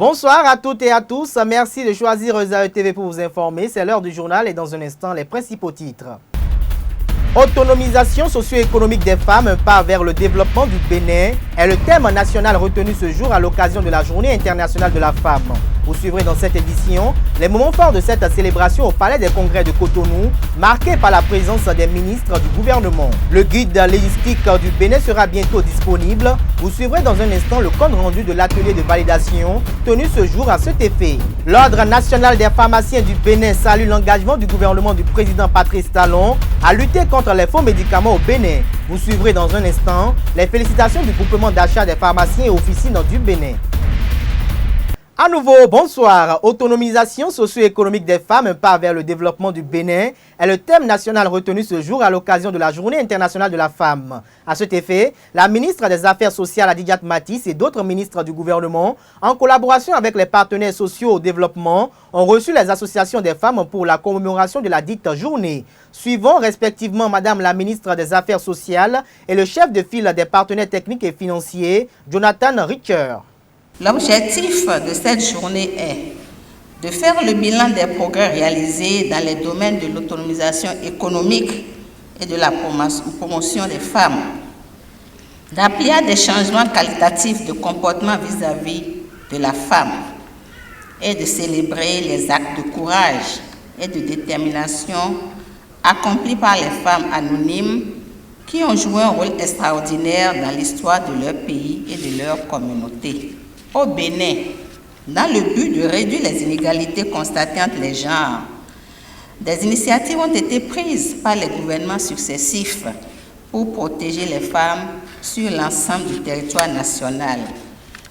Bonsoir à toutes et à tous. Merci de choisir Rezae TV pour vous informer. C'est l'heure du journal et dans un instant, les principaux titres. Autonomisation socio-économique des femmes, un pas vers le développement du Bénin est le thème national retenu ce jour à l'occasion de la Journée internationale de la femme. Vous suivrez dans cette édition les moments forts de cette célébration au Palais des Congrès de Cotonou, marqué par la présence des ministres du gouvernement. Le guide légistique du Bénin sera bientôt disponible. Vous suivrez dans un instant le compte rendu de l'atelier de validation tenu ce jour à cet effet. L'Ordre national des pharmaciens du Bénin salue l'engagement du gouvernement du président Patrice Talon à lutter contre les faux médicaments au Bénin. Vous suivrez dans un instant les félicitations du groupement d'achat des pharmaciens et officines du Bénin. À nouveau, bonsoir. Autonomisation socio-économique des femmes, un pas vers le développement du Bénin est le thème national retenu ce jour à l'occasion de la Journée internationale de la femme. À cet effet, la ministre des Affaires sociales Adidiat Matisse et d'autres ministres du gouvernement, en collaboration avec les partenaires sociaux au développement, ont reçu les associations des femmes pour la commémoration de la dite journée. Suivons respectivement Madame la ministre des Affaires sociales et le chef de file des partenaires techniques et financiers, Jonathan Richer. L'objectif de cette journée est de faire le bilan des progrès réalisés dans les domaines de l'autonomisation économique et de la promotion des femmes, d'appeler à des changements qualitatifs de comportement vis-à-vis de la femme et de célébrer les actes de courage et de détermination accomplis par les femmes anonymes qui ont joué un rôle extraordinaire dans l'histoire de leur pays et de leur communauté. Au Bénin, dans le but de réduire les inégalités constatées entre les genres, des initiatives ont été prises par les gouvernements successifs pour protéger les femmes sur l'ensemble du territoire national.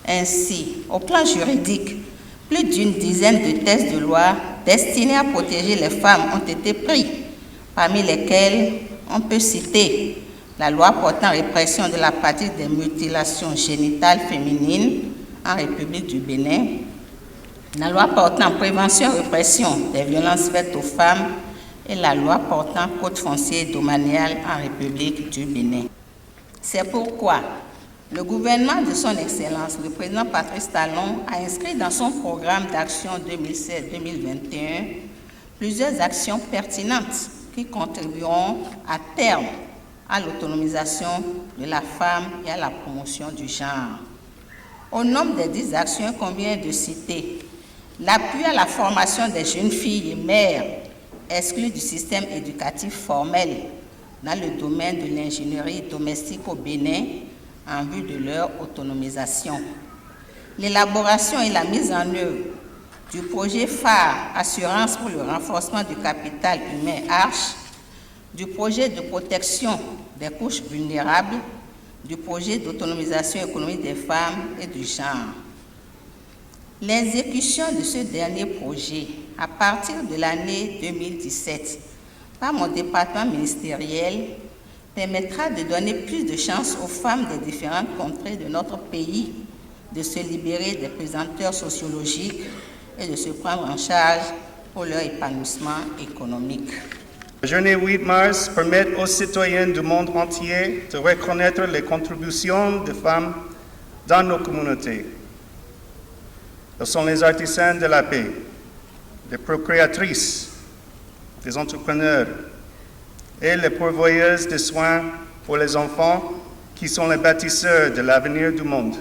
Ainsi, au plan juridique, plus d'une dizaine de textes de loi destinés à protéger les femmes ont été pris, parmi lesquels on peut citer la loi portant répression de la pratique des mutilations génitales féminines en République du Bénin, la loi portant prévention et répression des violences faites aux femmes et la loi portant code foncier domanial en République du Bénin. C'est pourquoi le gouvernement de son Excellence, le président Patrice Talon, a inscrit dans son programme d'action 2016-2021 plusieurs actions pertinentes qui contribueront à terme à l'autonomisation de la femme et à la promotion du genre. Au nombre des 10 actions qu'on vient de citer, l'appui à la formation des jeunes filles et mères exclues du système éducatif formel dans le domaine de l'ingénierie domestique au Bénin en vue de leur autonomisation. L'élaboration et la mise en œuvre du projet phare Assurance pour le renforcement du capital humain ARCHE, du projet de protection des couches vulnérables, du projet d'autonomisation économique des femmes et du genre. L'exécution de ce dernier projet, à partir de l'année 2017, par mon département ministériel, permettra de donner plus de chances aux femmes des différentes contrées de notre pays de se libérer des pesanteurs sociologiques et de se prendre en charge pour leur épanouissement économique. La journée 8 mars permet aux citoyens du monde entier de reconnaître les contributions des femmes dans nos communautés. Elles sont les artisans de la paix, les procréatrices, les entrepreneurs et les pourvoyeuses de soins pour les enfants qui sont les bâtisseurs de l'avenir du monde.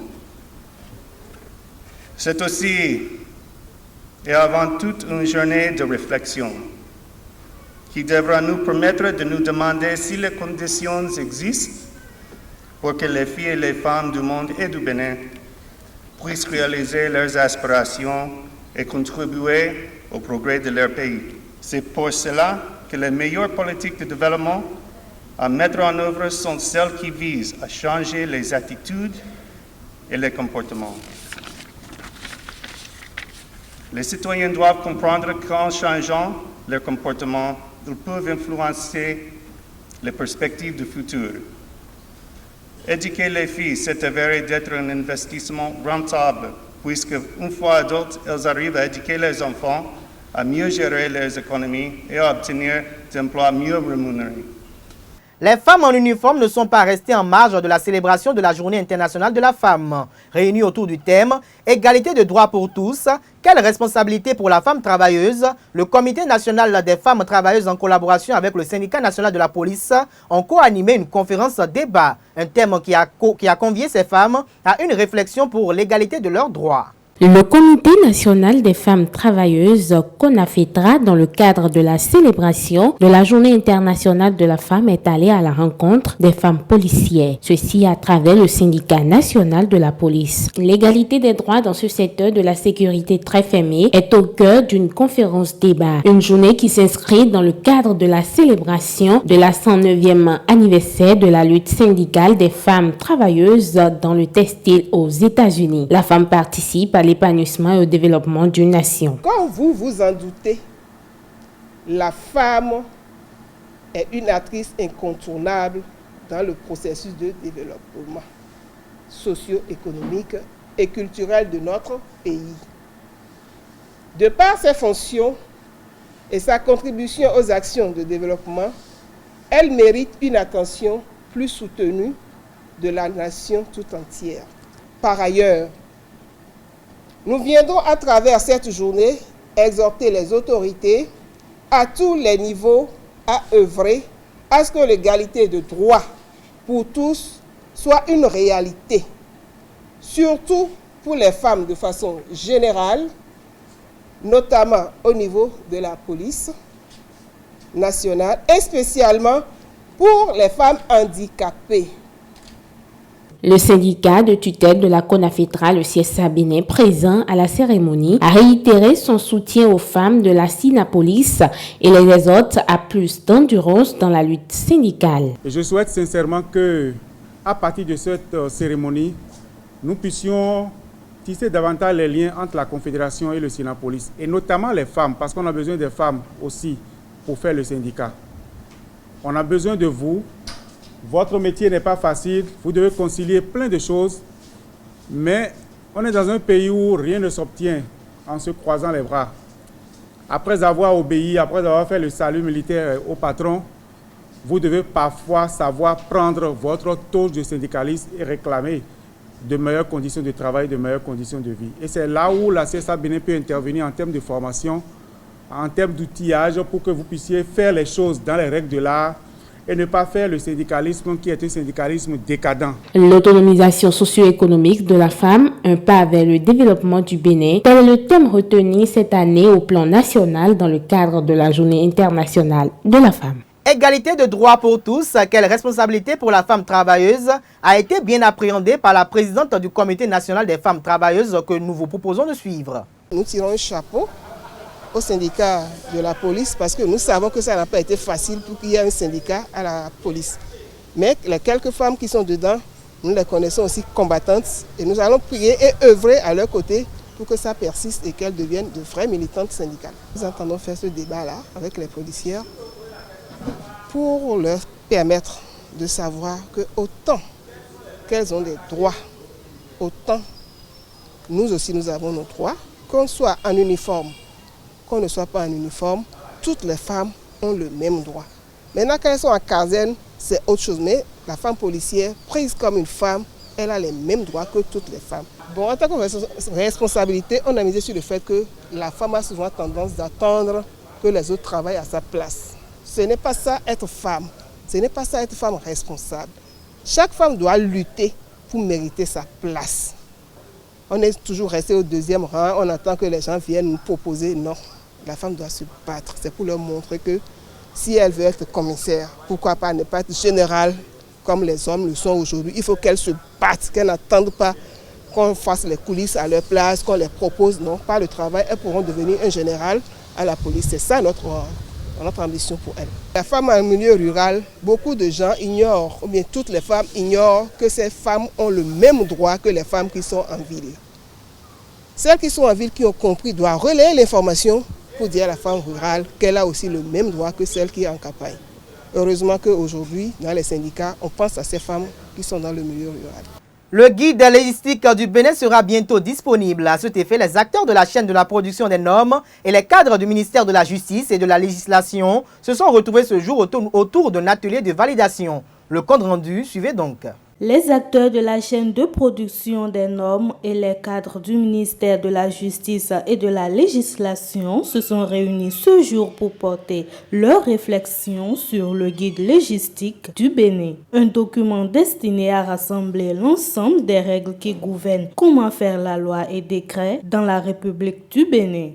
C'est aussi et avant tout une journée de réflexion qui devra nous permettre de nous demander si les conditions existent pour que les filles et les femmes du monde et du Bénin puissent réaliser leurs aspirations et contribuer au progrès de leur pays. C'est pour cela que les meilleures politiques de développement à mettre en œuvre sont celles qui visent à changer les attitudes et les comportements. Les citoyens doivent comprendre qu'en changeant leur comportement, ils peuvent influencer les perspectives du futur. Éduquer les filles s'est avéré d'être un investissement rentable, puisque une fois adultes, elles arrivent à éduquer les enfants, à mieux gérer leurs économies et à obtenir des emplois mieux rémunérés. Les femmes en uniforme ne sont pas restées en marge de la célébration de la Journée internationale de la femme. Réunies autour du thème « Égalité de droits pour tous », quelle responsabilité pour la femme travailleuse? Le Comité national des femmes travailleuses en collaboration avec le syndicat national de la police ont co-animé une conférence débat, un thème qui a convié ces femmes à une réflexion pour l'égalité de leurs droits. Le Comité national des femmes travailleuses CONAFETRA, dans le cadre de la célébration de la Journée internationale de la femme, est allé à la rencontre des femmes policières. Ceci à travers le syndicat national de la police. L'égalité des droits dans ce secteur de la sécurité très fermé est au cœur d'une conférence débat. Une journée qui s'inscrit dans le cadre de la célébration de la 109e anniversaire de la lutte syndicale des femmes travailleuses dans le textile aux États-Unis. La femme participe à l'épanouissement et au développement d'une nation. Comme vous vous en doutez, la femme est une actrice incontournable dans le processus de développement socio-économique et culturel de notre pays. De par ses fonctions et sa contribution aux actions de développement, elle mérite une attention plus soutenue de la nation tout entière. Par ailleurs, nous viendrons à travers cette journée exhorter les autorités à tous les niveaux à œuvrer à ce que l'égalité de droits pour tous soit une réalité, surtout pour les femmes de façon générale, notamment au niveau de la police nationale et spécialement pour les femmes handicapées. Le syndicat de tutelle de la CONAFETRA, le CSA Bénin, présent à la cérémonie, a réitéré son soutien aux femmes de la Sinapolis et les exhorte à plus d'endurance dans la lutte syndicale. Et je souhaite sincèrement que, à partir de cette cérémonie, nous puissions tisser davantage les liens entre la Confédération et le Sinapolis, et notamment les femmes, parce qu'on a besoin des femmes aussi pour faire le syndicat. On a besoin de vous. Votre métier n'est pas facile, vous devez concilier plein de choses, mais on est dans un pays où rien ne s'obtient en se croisant les bras. Après avoir obéi, après avoir fait le salut militaire au patron, vous devez parfois savoir prendre votre taux de syndicalisme et réclamer de meilleures conditions de travail, de meilleures conditions de vie. Et c'est là où la CSA Bénin peut intervenir en termes de formation, en termes d'outillage, pour que vous puissiez faire les choses dans les règles de l'art, et ne pas faire le syndicalisme qui est un syndicalisme décadent. L'autonomisation socio-économique de la femme, un pas vers le développement du Bénin, tel est le thème retenu cette année au plan national dans le cadre de la Journée internationale de la femme. Égalité de droits pour tous, quelle responsabilité pour la femme travailleuse a été bien appréhendée par la présidente du Comité national des femmes travailleuses que nous vous proposons de suivre. Nous tirons un chapeau au syndicat de la police parce que nous savons que ça n'a pas été facile pour qu'il y ait un syndicat à la police. Mais les quelques femmes qui sont dedans, nous les connaissons aussi combattantes et nous allons prier et œuvrer à leur côté pour que ça persiste et qu'elles deviennent de vraies militantes syndicales. Nous entendons faire ce débat-là avec les policières pour leur permettre de savoir que autant qu'elles ont des droits, autant nous aussi nous avons nos droits, qu'on soit en uniforme, qu'on ne soit pas en uniforme, toutes les femmes ont le même droit. Maintenant qu'elles sont en caserne, c'est autre chose. Mais la femme policière, prise comme une femme, elle a les mêmes droits que toutes les femmes. Bon, en tant que responsabilité, on a misé sur le fait que la femme a souvent tendance d'attendre que les autres travaillent à sa place. Ce n'est pas ça être femme. Ce n'est pas ça être femme responsable. Chaque femme doit lutter pour mériter sa place. On est toujours resté au deuxième rang, on attend que les gens viennent nous proposer. Non, la femme doit se battre. C'est pour leur montrer que si elle veut être commissaire, pourquoi pas ne pas être générale comme les hommes le sont aujourd'hui. Il faut qu'elles se battent, qu'elles n'attendent pas qu'on fasse les coulisses à leur place, qu'on les propose. Non, par le travail, elles pourront devenir un général à la police. C'est ça notre ambition pour elles. La femme en milieu rural, beaucoup de gens ignorent, ou bien toutes les femmes ignorent que ces femmes ont le même droit que les femmes qui sont en ville. Celles qui sont en ville, qui ont compris, doivent relayer l'information pour dire à la femme rurale qu'elle a aussi le même droit que celle qui est en campagne. Heureusement qu'aujourd'hui, dans les syndicats, on pense à ces femmes qui sont dans le milieu rural. Le guide logistique du Bénin sera bientôt disponible. À cet effet, les acteurs de la chaîne de la production des normes et les cadres du ministère de la Justice et de la Législation se sont retrouvés ce jour autour d'un atelier de validation. Le compte rendu, suivez donc. Les acteurs de la chaîne de production des normes et les cadres du ministère de la Justice et de la Législation se sont réunis ce jour pour porter leurs réflexions sur le guide logistique du Bénin, un document destiné à rassembler l'ensemble des règles qui gouvernent comment faire la loi et décret dans la République du Bénin.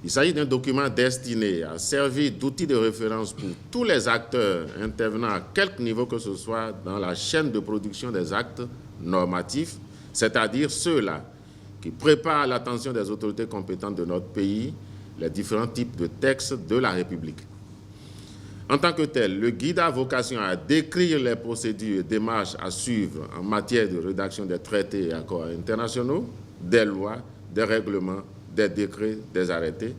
Il s'agit d'un document destiné à servir d'outil de référence pour tous les acteurs intervenant à quelque niveau que ce soit dans la chaîne de production des actes normatifs, c'est-à-dire ceux-là qui préparent l'attention des autorités compétentes de notre pays, les différents types de textes de la République. En tant que tel, le guide a vocation à décrire les procédures et démarches à suivre en matière de rédaction des traités et accords internationaux, des lois, des règlements, des décrets, des arrêtés,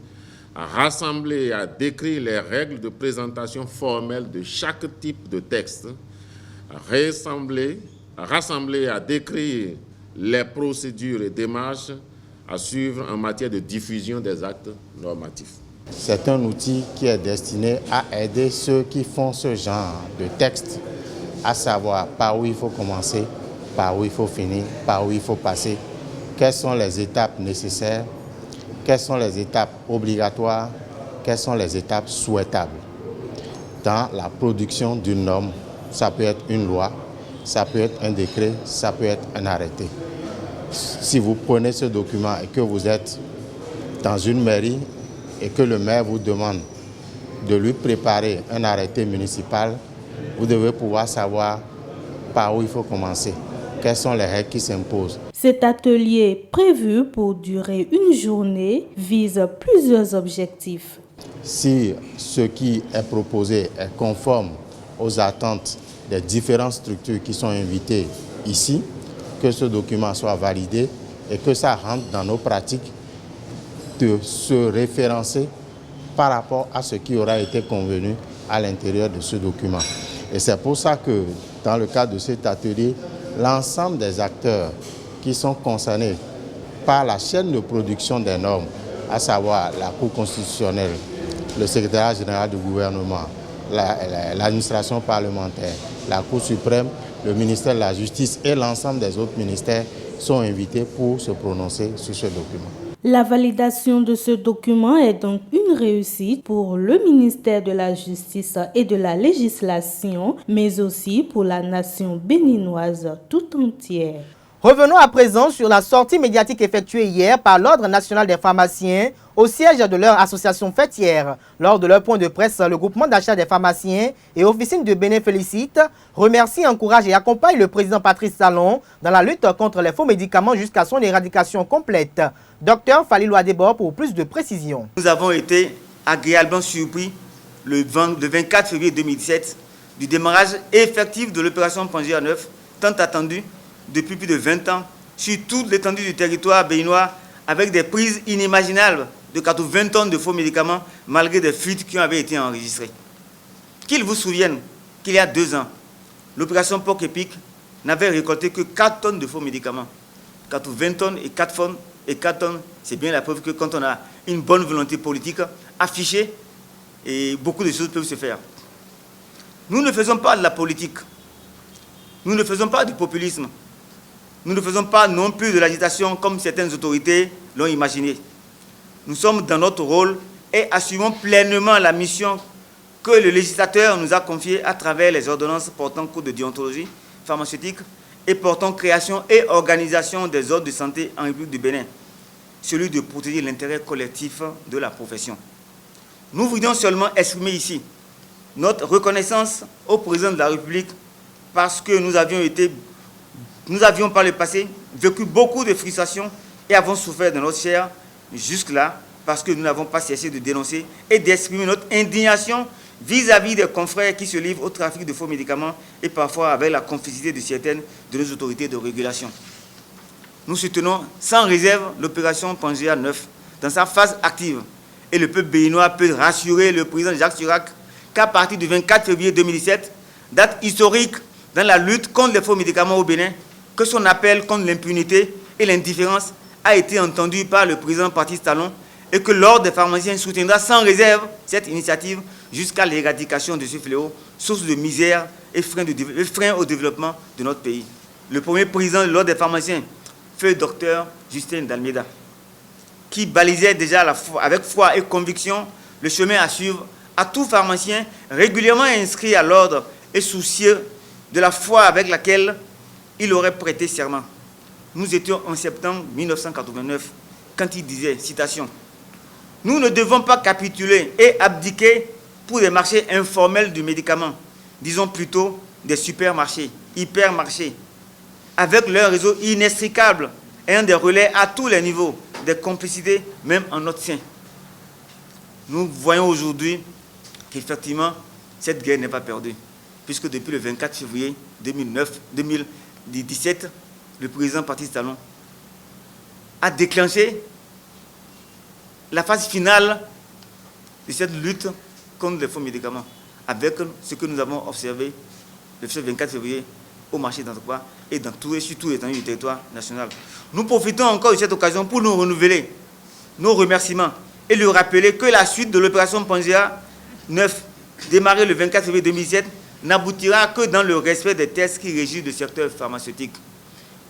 à rassembler et à décrire les règles de présentation formelle de chaque type de texte, à rassembler et à décrire les procédures et démarches à suivre en matière de diffusion des actes normatifs. C'est un outil qui est destiné à aider ceux qui font ce genre de texte à savoir par où il faut commencer, par où il faut finir, par où il faut passer, quelles sont les étapes nécessaires, quelles sont les étapes obligatoires, quelles sont les étapes souhaitables. Dans la production d'une norme, ça peut être une loi, ça peut être un décret, ça peut être un arrêté. Si vous prenez ce document et que vous êtes dans une mairie et que le maire vous demande de lui préparer un arrêté municipal, vous devez pouvoir savoir par où il faut commencer. Quelles sont les règles qui s'imposent? Cet atelier, prévu pour durer une journée, vise plusieurs objectifs. Si ce qui est proposé est conforme aux attentes des différentes structures qui sont invitées ici, que ce document soit validé et que ça rentre dans nos pratiques de se référencer par rapport à ce qui aura été convenu à l'intérieur de ce document. Et c'est pour ça que dans le cadre de cet atelier, l'ensemble des acteurs qui sont concernés par la chaîne de production des normes, à savoir la Cour constitutionnelle, le secrétariat général du gouvernement, l'administration parlementaire, la Cour suprême, le ministère de la Justice et l'ensemble des autres ministères sont invités pour se prononcer sur ce document. La validation de ce document est donc une réussite pour le ministère de la Justice et de la Législation, mais aussi pour la nation béninoise tout entière. Revenons à présent sur la sortie médiatique effectuée hier par l'Ordre national des pharmaciens au siège de leur association fêtière. Lors de leur point de presse, le groupement d'achat des pharmaciens et officines de Bénin félicite, remercie, encourage et accompagne le président Patrice Talon dans la lutte contre les faux médicaments jusqu'à son éradication complète. Docteur Falilou Adebor pour plus de précisions. Nous avons été agréablement surpris le 24 février 2017 du démarrage effectif de l'opération Pangea 9, tant attendue depuis plus de 20 ans, sur toute l'étendue du territoire béninois, avec des prises inimaginables de 80 tonnes de faux médicaments, malgré des fuites qui avaient été enregistrées. Qu'il vous souvienne qu'il y a 2 ans, l'opération Porc Épic n'avait récolté que 4 tonnes de faux médicaments. 80 tonnes et 4 tonnes, c'est bien la preuve que quand on a une bonne volonté politique affichée, et beaucoup de choses peuvent se faire. Nous ne faisons pas de la politique. Nous ne faisons pas du populisme. Nous ne faisons pas non plus de l'agitation comme certaines autorités l'ont imaginé. Nous sommes dans notre rôle et assumons pleinement la mission que le législateur nous a confiée à travers les ordonnances portant code de déontologie pharmaceutique et portant création et organisation des ordres de santé en République du Bénin, celui de protéger l'intérêt collectif de la profession. Nous voulions seulement exprimer ici notre reconnaissance au président de la République parce que nous avions par le passé vécu beaucoup de frustrations et avons souffert de notre chair jusque-là parce que nous n'avons pas cessé de dénoncer et d'exprimer notre indignation vis-à-vis des confrères qui se livrent au trafic de faux médicaments et parfois avec la complicité de certaines de nos autorités de régulation. Nous soutenons sans réserve l'opération Pangea 9 dans sa phase active et le peuple béninois peut rassurer le président Jacques Chirac qu'à partir du 24 février 2017, date historique dans la lutte contre les faux médicaments au Bénin, que son appel contre l'impunité et l'indifférence a été entendu par le président Patrice Talon et que l'Ordre des pharmaciens soutiendra sans réserve cette initiative jusqu'à l'éradication de ce fléau, source de misère et frein au développement de notre pays. Le premier président de l'Ordre des pharmaciens fut le docteur Justin Dalmeida, qui balisait déjà avec foi et conviction le chemin à suivre à tout pharmacien régulièrement inscrit à l'ordre et soucieux de la foi avec laquelle il aurait prêté serment. Nous étions en septembre 1989 quand il disait, citation, « Nous ne devons pas capituler et abdiquer pour des marchés informels du médicament, disons plutôt des supermarchés, hypermarchés, avec leur réseau inextricable ayant des relais à tous les niveaux, des complicités même en notre sein. » Nous voyons aujourd'hui qu'effectivement, cette guerre n'est pas perdue, puisque depuis le 24 février 2017, le président Patrice Talon a déclenché la phase finale de cette lutte contre les faux médicaments, avec ce que nous avons observé le 24 février au marché d'Antoine et dans surtout l'étendue du territoire national. Nous profitons encore de cette occasion pour nous renouveler nos remerciements et lui rappeler que la suite de l'opération Pangea 9, démarrée le 24 février 2017, n'aboutira que dans le respect des tests qui régissent le secteur pharmaceutique.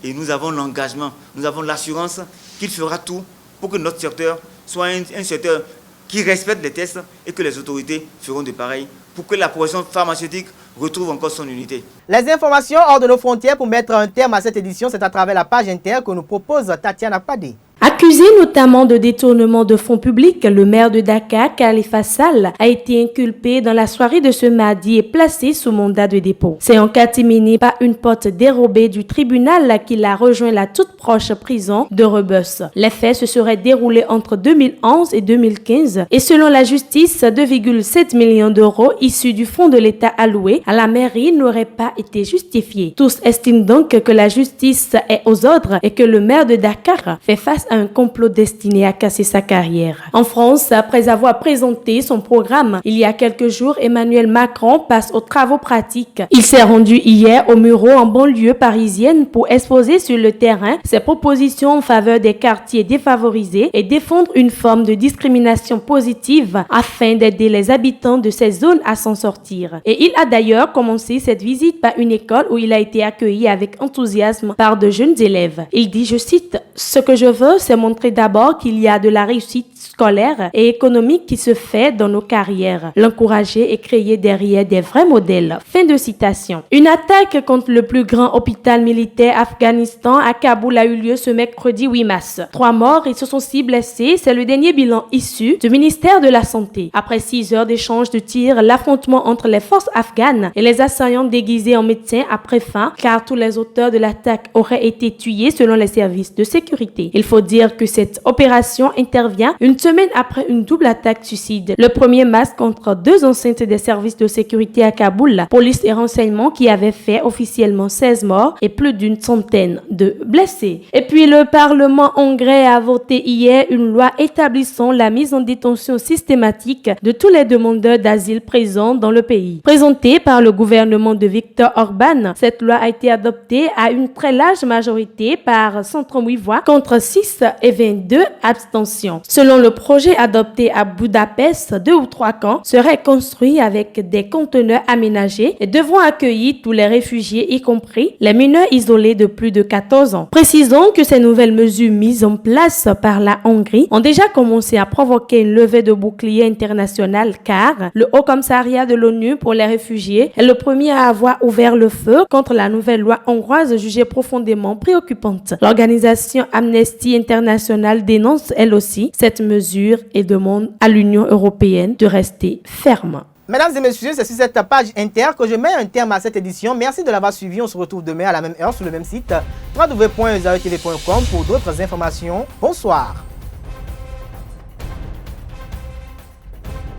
Et nous avons l'engagement, nous avons l'assurance qu'il fera tout pour que notre secteur soit un secteur qui respecte les tests et que les autorités feront de pareil pour que la profession pharmaceutique retrouve encore son unité. Les informations hors de nos frontières pour mettre un terme à cette édition, c'est à travers la page Inter que nous propose Tatiana Padé. Accusé notamment de détournement de fonds publics, le maire de Dakar, Khalifa Sall, a été inculpé dans la soirée de ce mardi et placé sous mandat de dépôt. C'est en catimini par une porte dérobée du tribunal qu'il a rejoint la toute proche prison de Rebus. Les faits se seraient déroulés entre 2011 et 2015 et selon la justice, 2,7 millions d'euros issus du fonds de l'État alloué à la mairie n'auraient pas été justifiés. Tous estiment donc que la justice est aux ordres et que le maire de Dakar fait face à un complot destiné à casser sa carrière. En France, après avoir présenté son programme il y a quelques jours, Emmanuel Macron passe aux travaux pratiques. Il s'est rendu hier au Muro en banlieue parisienne pour exposer sur le terrain ses propositions en faveur des quartiers défavorisés et défendre une forme de discrimination positive afin d'aider les habitants de ces zones à s'en sortir. Et il a d'ailleurs commencé cette visite par une école où il a été accueilli avec enthousiasme par de jeunes élèves. Il dit, je cite, « Ce que je veux, c'est montrer d'abord qu'il y a de la réussite scolaire et économique qui se fait dans nos carrières, l'encourager et créer derrière des vrais modèles. » Fin de citation. Une attaque contre le plus grand hôpital militaire Afghanistan à Kaboul a eu lieu ce mercredi 8 mars. 3 morts et 66 blessés, c'est le dernier bilan issu du ministère de la Santé. Après 6 heures d'échange de tirs, l'affrontement entre les forces afghanes et les assaillants déguisés en médecins a pris fin car tous les auteurs de l'attaque auraient été tués selon les services de sécurité. Il faut dire que cette opération intervient une semaine après une double attaque suicide. Le 1er mars contre 2 enceintes des services de sécurité à Kaboul, police et renseignements qui avaient fait officiellement 16 morts et plus d'une centaine de blessés. Et puis le Parlement hongrois a voté hier une loi établissant la mise en détention systématique de tous les demandeurs d'asile présents dans le pays. Présentée par le gouvernement de Viktor Orban, cette loi a été adoptée à une très large majorité par 138 voix contre 6 et 22 abstentions. Selon le projet adopté à Budapest, 2 ou 3 camps seraient construits avec des conteneurs aménagés et devront accueillir tous les réfugiés, y compris les mineurs isolés de plus de 14 ans. Précisons que ces nouvelles mesures mises en place par la Hongrie ont déjà commencé à provoquer une levée de bouclier international car le Haut Commissariat de l'ONU pour les réfugiés est le premier à avoir ouvert le feu contre la nouvelle loi hongroise jugée profondément préoccupante. L'organisation Amnesty International dénonce elle aussi cette mesure et demande à l'Union européenne de rester ferme. Mesdames et messieurs, c'est sur cette page Inter que je mets un terme à cette édition. Merci de l'avoir suivi. On se retrouve demain à la même heure sur le même site www.ezaotv.com pour d'autres informations. Bonsoir.